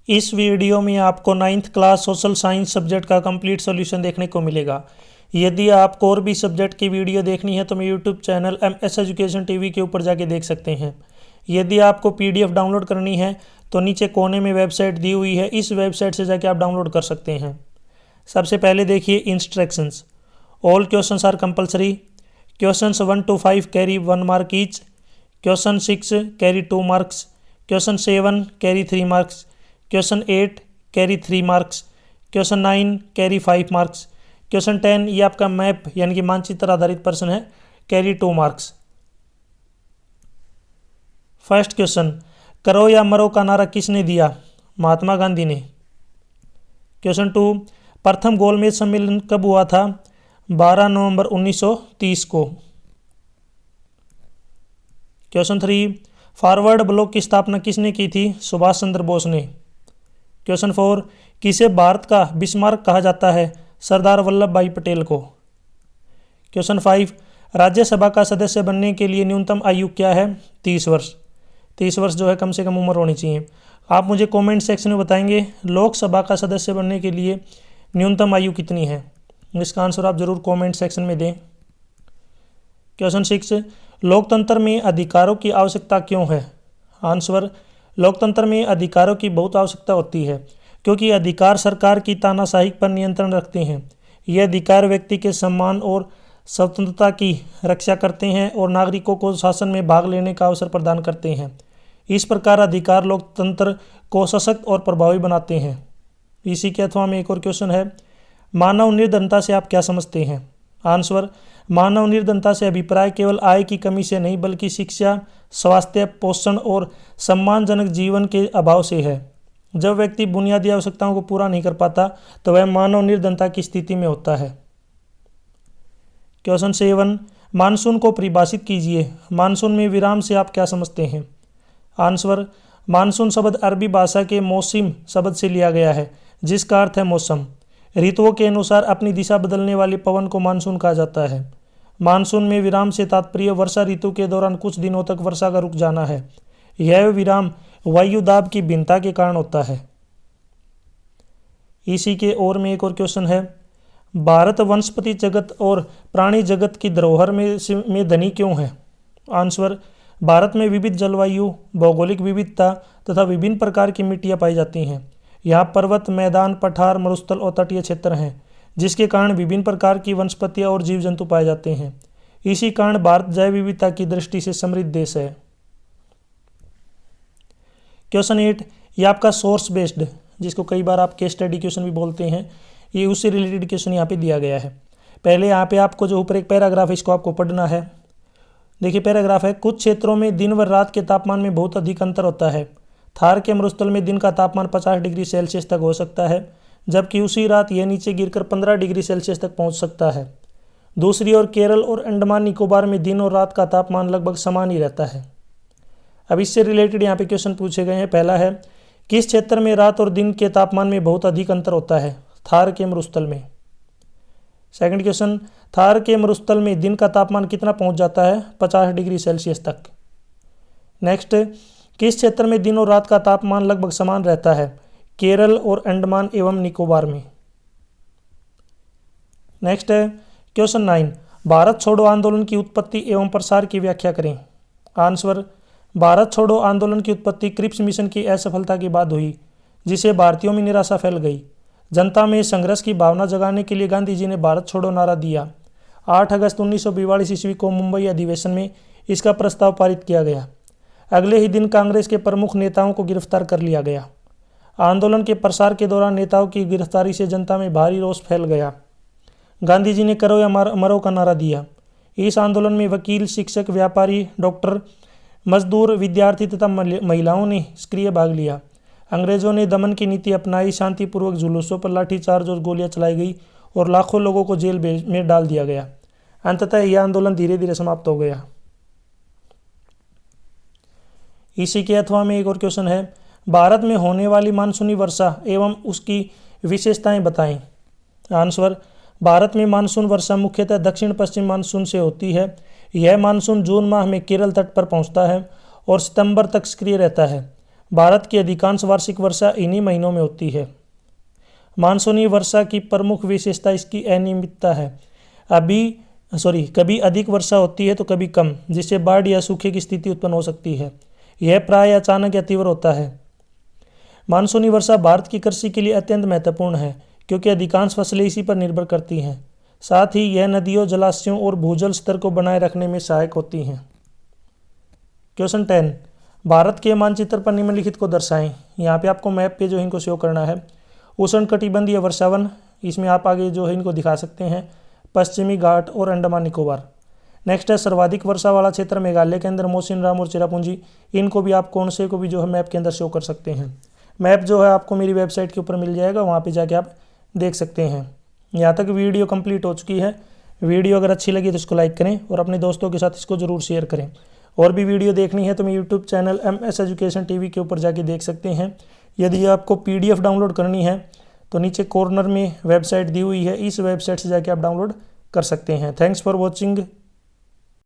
इस वीडियो में आपको 9th class social science subject का कंप्लीट सॉल्यूशन देखने को मिलेगा। यदि आपको और भी सब्जेक्ट की वीडियो देखनी है तो मैं YouTube channel MS education TV के ऊपर जाके देख सकते हैं। यदि आपको PDF डाउनलोड करनी है तो नीचे कोने में वेबसाइट दी हुई है, इस वेबसाइट से जाके आप डाउनलोड कर सकते हैं। सबसे पहले देखिए instructions. All questions are compulsory. Questions 1 to 5 carry 1 mark each. Question 6 carry 2 marks. Question 7 carry 3 marks. Question 8 carry 3 marks. Question 9 carry 5 marks. Question 10 ये आपका मैप यानी कि मानचित्र आधारित प्रश्न है, कैरी 2 मार्क्स। फर्स्ट क्वेश्चन, करो या मरो का नारा किसने दिया? महात्मा गांधी ने। क्वेश्चन 2, प्रथम गोलमेज सम्मेलन कब हुआ था? 12 नवंबर 1930 को। क्वेश्चन 3, फॉरवर्ड ब्लॉक की स्थापना किसने की थी? सुभाष चंद्र बोस ने। क्वेश्चन 4, किसे भारत का बिस्मार्क कहा जाता है? सरदार वल्लभ भाई पटेल को। क्वेश्चन 5, राज्यसभा का सदस्य बनने के लिए न्यूनतम आयु क्या है? 30 वर्ष। 30 वर्ष जो है कम से कम उम्र होनी चाहिए। आप मुझे कमेंट सेक्शन में बताएंगे लोकसभा का सदस्य बनने के लिए न्यूनतम आयु कितनी है। इसका आंसर आप जरूर कमेंट सेक्शन में दें। क्वेश्चन 6, लोकतंत्र में अधिकारों की आवश्यकता क्यों है? आंसर, लोकतंत्र में अधिकारों की बहुत आवश्यकता होती है क्योंकि अधिकार सरकार की तानाशाही पर नियंत्रण रखते हैं। ये अधिकार व्यक्ति के सम्मान और स्वतंत्रता की रक्षा करते हैं और नागरिकों को शासन में भाग लेने का अवसर प्रदान करते हैं। इस प्रकार अधिकार लोकतंत्र को सशक्त और प्रभावी बनाते हैं। इसी के अथवा में एक और क्वेश्चन है, मानव निर्धनता से आप क्या समझते हैं? आंसर, मानव निर्धनता से अभिप्राय केवल आय की कमी से नहीं बल्कि शिक्षा, स्वास्थ्य, पोषण और सम्मानजनक जीवन के अभाव से है। जब व्यक्ति बुनियादी आवश्यकताओं को पूरा नहीं कर पाता तो वह मानव निर्धनता की स्थिति में होता है। क्वेश्चन 7, मानसून को परिभाषित कीजिए। मानसून में विराम से आप क्या समझते हैं? आंसर, मानसून शब्द अरबी भाषा के मौसम शब्द से लिया गया है जिसका अर्थ है मौसम। ऋतुओं के अनुसार अपनी दिशा बदलने वाले पवन को मानसून कहा जाता है। मानसून में विराम से तात्पर्य वर्षा ऋतु के दौरान कुछ दिनों तक वर्षा का रुक जाना है। यह विराम वायु दाब की भिन्नता के कारण होता है। इसी के और में एक और क्वेश्चन है, भारत वनस्पति जगत और प्राणी जगत की धरोहर में धनी क्यों है? आंसर, भारत में विविध जलवायु, भौगोलिक विविधता तथा विभिन्न प्रकार की मिट्टियाँ पाई जाती हैं। यहाँ पर्वत, मैदान, पठार, मरुस्थल और तटीय क्षेत्र हैं जिसके कारण विभिन्न प्रकार की वनस्पतियाँ और जीव जंतु पाए जाते हैं। इसी कारण भारत जैव विविधता की दृष्टि से समृद्ध देश है। क्वेश्चन 8, ये आपका सोर्स बेस्ड, जिसको कई बार आप केस स्टडी क्वेश्चन भी बोलते हैं, ये उससे रिलेटेड क्वेश्चन यहाँ पे दिया गया है। पहले यहाँ पे आपको जो ऊपर एक पैराग्राफ है इसको आपको पढ़ना है। देखिए पैराग्राफ है, कुछ क्षेत्रों में दिन व रात के तापमान में बहुत अधिक अंतर होता है। थार के मरुस्थल में दिन का तापमान 50 डिग्री सेल्सियस तक हो सकता है जबकि उसी रात यह नीचे गिरकर 15 डिग्री सेल्सियस तक पहुंच सकता है। दूसरी ओर केरल और अंडमान निकोबार में दिन और रात का तापमान लगभग समान ही रहता है। अब इससे रिलेटेड यहाँ पे क्वेश्चन पूछे गए हैं। पहला है, किस क्षेत्र में रात और दिन के तापमान में बहुत अधिक अंतर होता है? थार के मरुस्थल में। सेकंड क्वेश्चन, थार के मरुस्थल में दिन का तापमान कितना पहुंच जाता है? 50 डिग्री सेल्सियस तक। नेक्स्ट, किस क्षेत्र में दिन और रात का तापमान लगभग समान रहता है? केरल और अंडमान एवं निकोबार में। नेक्स्ट है क्वेश्चन 9, भारत छोड़ो आंदोलन की उत्पत्ति एवं प्रसार की व्याख्या करें। आंसर, भारत छोड़ो आंदोलन की उत्पत्ति क्रिप्स मिशन की असफलता के बाद हुई जिसे भारतीयों में निराशा फैल गई। जनता में संघर्ष की भावना जगाने के लिए गांधी जी ने भारत छोड़ो नारा दिया। 8 अगस्त 1942 ईस्वी को मुंबई अधिवेशन में इसका प्रस्ताव पारित किया गया। अगले ही दिन कांग्रेस के प्रमुख नेताओं को गिरफ्तार कर लिया गया। आंदोलन के प्रसार के दौरान नेताओं की गिरफ्तारी से जनता में भारी रोष फैल गया। गांधी जी ने करो या मरो का नारा दिया। इस आंदोलन में वकील, शिक्षक, व्यापारी, डॉक्टर, मजदूर, विद्यार्थी तथा महिलाओं ने सक्रिय भाग लिया। अंग्रेजों ने दमन की नीति अपनाई। शांतिपूर्वक जुलूसों पर लाठीचार्ज और गोलियां चलाई गई और लाखों लोगों को जेल में डाल दिया गया। अंततः यह आंदोलन धीरे धीरे समाप्त हो गया। इसी के अथवा में एक और क्वेश्चन है, भारत में होने वाली मानसूनी वर्षा एवं उसकी विशेषताएं बताएं। आंसर, भारत में मानसून वर्षा मुख्यतः दक्षिण पश्चिम मानसून से होती है। यह मानसून जून माह में केरल तट पर पहुंचता है और सितंबर तक सक्रिय रहता है। भारत की अधिकांश वार्षिक वर्षा इन्हीं महीनों में होती है। मानसूनी वर्षा की प्रमुख विशेषता इसकी अनियमितता है। कभी अधिक वर्षा होती है तो कभी कम, जिससे बाढ़ या सूखे की स्थिति उत्पन्न हो सकती है। यह प्राय अचानक या तीव्र होता है। मानसूनी वर्षा भारत की कृषि के लिए अत्यंत महत्वपूर्ण है, क्योंकि अधिकांश फसलें इसी पर निर्भर करती हैं। साथ ही यह नदियों, जलाशयों और भूजल स्तर को बनाए रखने में सहायक होती हैं। क्वेश्चन 10, भारत के मानचित्र पर निम्नलिखित को दर्शाएं। यहाँ पे आपको मैप पे जो है इनको शो करना है। उष्णकटिबंधीय वर्षावन, इसमें आप आगे जो है इनको दिखा सकते हैं, पश्चिमी घाट और अंडमान निकोबार। नेक्स्ट है सर्वाधिक वर्षा वाला क्षेत्र मेघालय के अंदर मौसिनराम और चेरापूंजी। इनको भी आप कौन से को भी जो है मैप के अंदर शो कर सकते हैं। मैप जो है आपको मेरी वेबसाइट के ऊपर मिल जाएगा, वहाँ पे जाके आप देख सकते हैं। यहाँ तक वीडियो कंप्लीट हो चुकी है। वीडियो अगर अच्छी लगी तो इसको लाइक करें और अपने दोस्तों के साथ इसको ज़रूर शेयर करें। और भी वीडियो देखनी है तो मैं YouTube channel MS education TV के ऊपर जाके देख सकते हैं। यदि आपको PDF डाउनलोड करनी है तो नीचे कॉर्नर में वेबसाइट दी हुई है, इस वेबसाइट से जाके आप डाउनलोड कर सकते हैं। Thanks for watching.